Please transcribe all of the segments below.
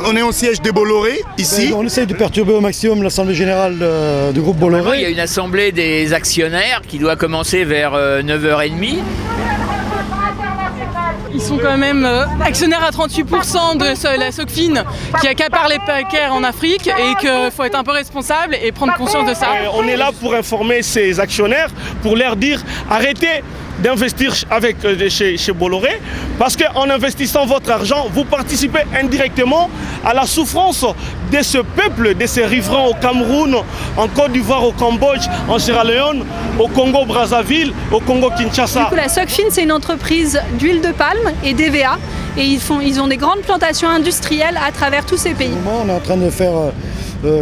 On est au siège des Bolloré, ici. On essaye de perturber au maximum l'Assemblée Générale du groupe Bolloré. Il y a une assemblée des actionnaires qui doit commencer vers 9h30. Ils sont quand même actionnaires à 38% de la Socfin qui accapare les paquets en Afrique et qu'il faut être un peu responsable et prendre conscience de ça. On est là pour informer ces actionnaires, pour leur dire arrêtez d'investir chez Bolloré parce qu'en investissant votre argent, vous participez indirectement à la souffrance de ce peuple, de ces riverains au Cameroun, en Côte d'Ivoire, au Cambodge, en Sierra Leone, au Congo-Brazzaville, au Congo-Kinshasa. Du coup, la Socfin, c'est une entreprise d'huile de palme et d'EVA et ils ont des grandes plantations industrielles à travers tous ces pays. On est en train de faire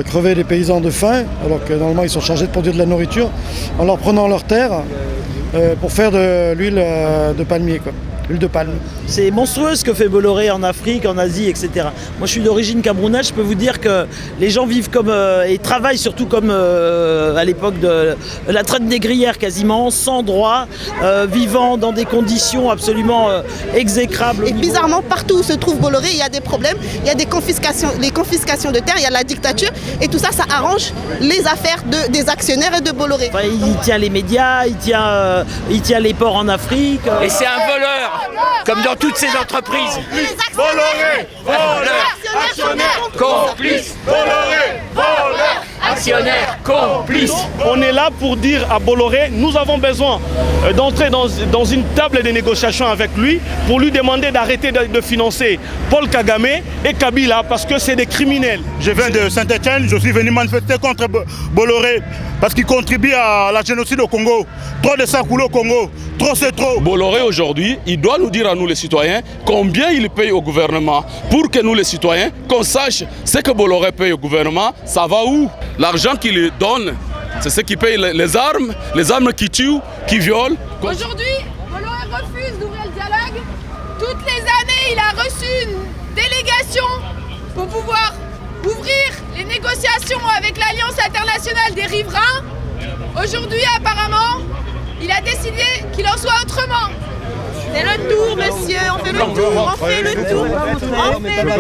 crever les paysans de faim, alors que normalement ils sont chargés de produire de la nourriture, en leur prenant leurs terres pour faire de l'huile de palmier, quoi. L'huile de palme. C'est monstrueux ce que fait Bolloré en Afrique, en Asie, etc. Moi je suis d'origine camerounaise, je peux vous dire que les gens vivent comme et travaillent surtout comme à l'époque de la traite négrière quasiment, sans droit, vivant dans des conditions absolument exécrables. Et bizarrement, partout où se trouve Bolloré, il y a des problèmes, il y a des confiscations de terres, il y a la dictature et tout ça, ça arrange les affaires des actionnaires et de Bolloré. Enfin, il tient les médias, il tient les ports en Afrique. Et c'est un voleur, comme dans toutes ces entreprises. Bolloré, voleur, actionnaire, Complice. Bolloré, voleur, Actionnaire, complice. On est là pour dire à Bolloré, nous avons besoin d'entrer dans une table de négociation avec lui pour lui demander d'arrêter de financer Paul Kagame et Kabila parce que c'est des criminels. Je viens de Saint-Etienne, je suis venu manifester contre Bolloré parce qu'il contribue à la génocide au Congo. Trop de sang coule au Congo, trop c'est trop. Bolloré aujourd'hui, il doit nous dire à nous les citoyens combien il paye au gouvernement pour que nous les citoyens, qu'on sache ce que Bolloré paye au gouvernement, ça va où? L'argent qu'il lui donne, c'est ce qui paye les armes qui tuent, qui violent. Aujourd'hui, Bolloré refuse d'ouvrir le dialogue. Toutes les années, il a reçu une délégation pour pouvoir ouvrir les négociations avec l'Alliance internationale des riverains. Aujourd'hui, apparemment, il a décidé qu'il en soit autrement. C'est le tour, monsieur, on fait le tour, on fait le tour.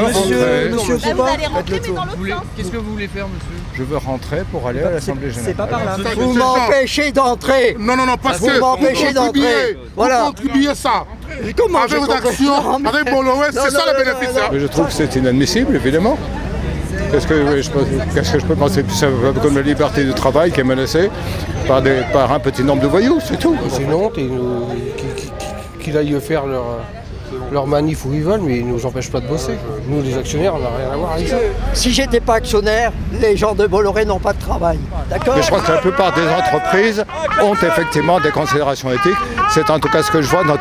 Monsieur, Vous allez rentrer, mais dans l'autre sens. Qu'est-ce que vous voulez faire, monsieur? Je veux rentrer pour aller à l'Assemblée Générale. C'est pas par là. Vous m'empêchez d'entrer. Non, parce Vous que m'empêchez d'entrer. Voilà. Vous contribuez ça. Comment Avec vos actions, avec Bolloré, c'est ça le bénéfice. Mais je trouve que c'est inadmissible, évidemment. Qu'est-ce que je peux penser de ça comme la liberté du travail qui est menacée par un petit nombre de voyous, c'est tout. C'est une honte qu'ils aillent faire leur manif où ils veulent, mais ils ne nous empêchent pas de bosser. Nous, les actionnaires, on n'a rien à voir avec ça. Si j'étais pas actionnaire, les gens de Bolloré n'ont pas de travail. D'accord ? Mais je crois que la plupart des entreprises ont effectivement des considérations éthiques. C'est en tout cas ce que je vois dans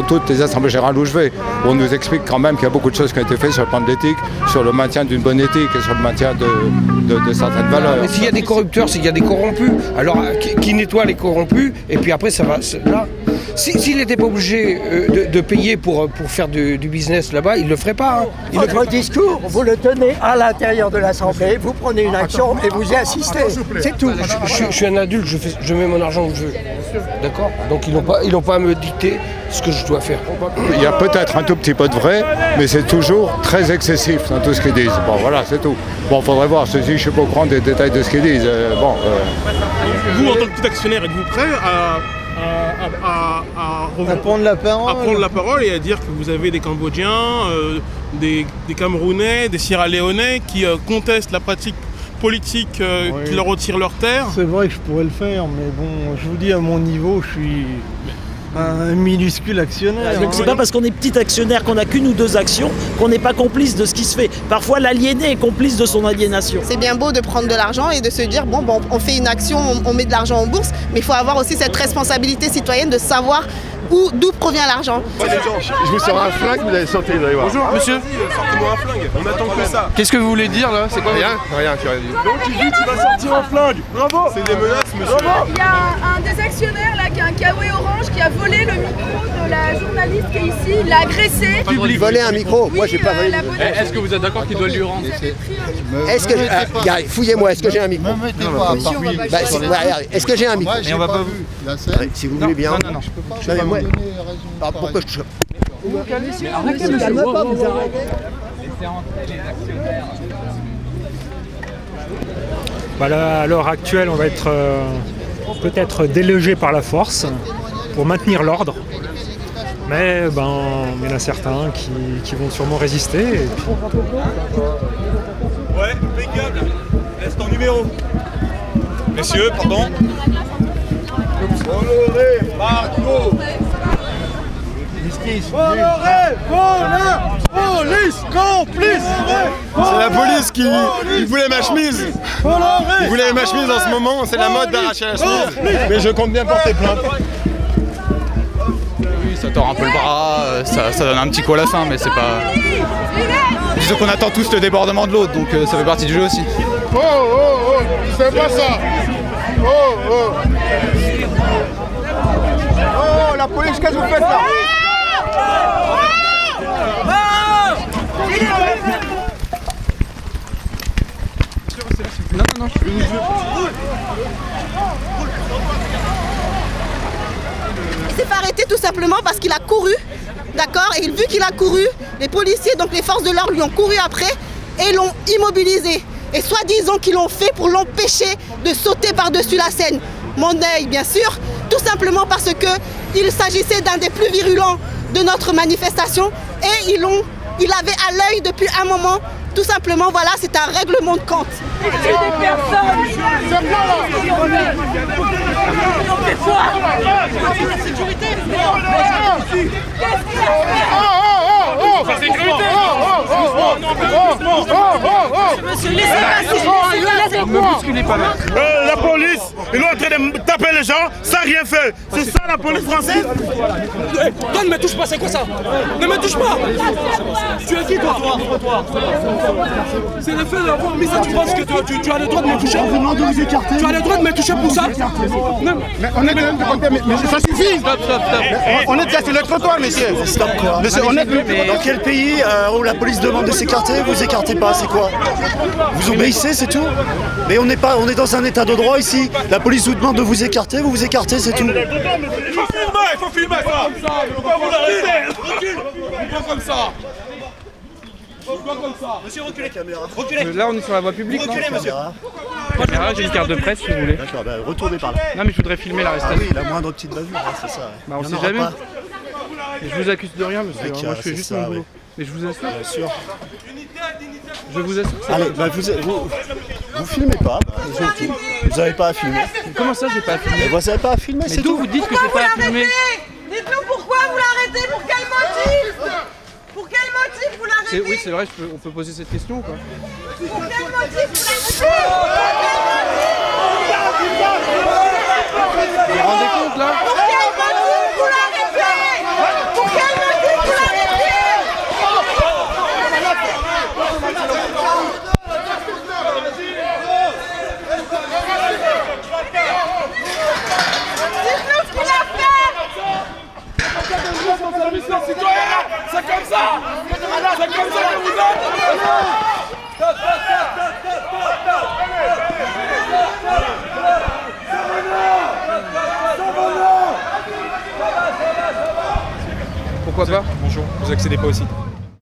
toutes les assemblées générales où je vais. On nous explique quand même qu'il y a beaucoup de choses qui ont été faites sur le plan de l'éthique, sur le maintien d'une bonne éthique et sur le maintien de certaines valeurs. Mais s'il y a des corrupteurs, c'est qu'il y a des corrompus. Alors, qui nettoie les corrompus, et puis après, ça va... Là, s'il n'était pas obligé de payer pour faire du business là-bas, il ne le ferait pas. Hein. Votre discours, vous le tenez à l'intérieur de l'Assemblée, vous prenez une action et vous y assistez. C'est tout. Je suis un adulte, je mets mon argent où je veux. D'accord ? Donc ils n'ont pas à me dicter ce que je dois faire. Il y a peut-être un tout petit peu de vrai, mais c'est toujours très excessif dans tout ce qu'ils disent. Bon, voilà, c'est tout. Bon, faudrait voir. Je ne suis pas au courant des détails de ce qu'ils disent. Vous, en tant que petit actionnaire, êtes-vous prêt à prendre la parole et à dire que vous avez des Cambodgiens, des Camerounais, des Sierra Léonais qui contestent la pratique politique qui leur retire leurs terres? C'est vrai que je pourrais le faire, mais bon, je vous dis, à mon niveau, je suis un minuscule actionnaire. Donc c'est pas parce qu'on est petit actionnaire, qu'on n'a qu'une ou deux actions, qu'on n'est pas complice de ce qui se fait. Parfois l'aliéné est complice de son aliénation. C'est bien beau de prendre de l'argent et de se dire, bon, on fait une action, on met de l'argent en bourse, mais il faut avoir aussi cette responsabilité citoyenne de savoir d'où provient l'argent. Je vous sors un flingue, vous allez sortir, vous allez voir. Bonjour monsieur, sortez-moi un flingue, on attend que ça. Qu'est-ce que vous voulez dire là? C'est quoi? Rien, tu rien dit. Donc tu dis, tu vas sortir un flingue. Bravo. C'est des menaces, monsieur. Il y a un des actionnaires là qui a un Kawaii orange qui a volé le micro la journaliste qui est ici, il l'a agressée. Voler un micro, moi j'ai pas volé. Est-ce que vous êtes d'accord qu'il doit lui rendre? Est-ce que gars, fouillez-moi, est-ce que j'ai un micro? Est-ce que j'ai un micro? Et on va pas vous. Si vous voulez bien. Non, je peux pas. Pourquoi je... Arrêtez, monsieur. À l'heure actuelle, on va être peut-être délogé par la force pour maintenir l'ordre. Mais il y en a certains qui vont sûrement résister. Et puis... Ouais, impeccable. Laisse ton numéro. Messieurs, pardon. Bolloré, Marco. Bolloré, police, complice. C'est la police qui voulait ma chemise. Ils voulaient ma chemise en ce moment, c'est la mode d'arracher la chemise. Mais je compte bien porter plainte. Oui, ça tord un peu le bras, ça donne un petit coup à la fin, mais c'est pas... Disons qu'on attend tous le débordement de l'autre, donc ça fait partie du jeu aussi. Oh, c'est pas ça. Oh, la police, qu'est-ce que vous faites là? Non. Il s'est fait arrêter tout simplement parce qu'il a couru, d'accord? Et vu qu'il a couru, les policiers, donc les forces de l'ordre lui ont couru après et l'ont immobilisé. Et soi-disant qu'ils l'ont fait pour l'empêcher de sauter par-dessus la scène. Mon œil, bien sûr, tout simplement parce qu'il s'agissait d'un des plus virulents de notre manifestation et il avait à l'œil depuis un moment. Tout simplement, voilà, c'est un règlement de compte. La police, ils sont en train de taper les gens sans rien faire. C'est ça la police française? Toi, ne me touche pas, c'est quoi ça? Ne me touche pas! Tu es qui, toi? C'est le fait d'avoir mis ça, tu penses que tu as le droit de me toucher? Tu as le droit de me toucher pour ça? Mais on est de l'autre côté, mais ça suffit! Stop. On est déjà sur le trottoir, monsieur! Stop quoi? Monsieur, on est... Dans quel pays où la police demande de s'écarter, vous écartez pas, c'est quoi? Vous obéissez, c'est tout? Mais on est dans un état de droit ici. La police vous demande de vous écarter, vous vous écartez, c'est tout. Il faut filmer ça! Faut pas vous l'arrêter! Recule! Pas comme ça! Monsieur, reculez. Reculez. Là, on est sur la voie publique, reculez, non? monsieur. Caméra, j'ai une carte de presse, si vous voulez. D'accord, retournez par là. Non, mais je voudrais filmer l'arrestation. Oui, la moindre petite bavure, c'est ça. On sait jamais. Et je vous accuse de rien, monsieur. Moi, je fais juste mon boulot. Mais je vous assure. Bien sûr. Je vous assure. Allez, vous filmez pas. Vous n'avez pas à filmer. Comment ça, j'ai pas à filmer? Vous n'avez pas à filmer, c'est tout. D'où vous dites que c'est pas à filmer? Dites-nous pourquoi vous l'arrêtez, pour quel motif? Pour quel motif vous l'arrêtez? Oui, c'est vrai, on peut poser cette question ou pas? Pour quel motif vous l'arrêtez? Vous vous rendez compte là? Pour quel motif vous l'arrêtez? Pour quel motif vous l'arrêtez? Dites-nous ce qu'il a fait! C'est comme ça! C'est comme ça que vous êtes! Pourquoi pas? Bonjour, vous accédez pas au site.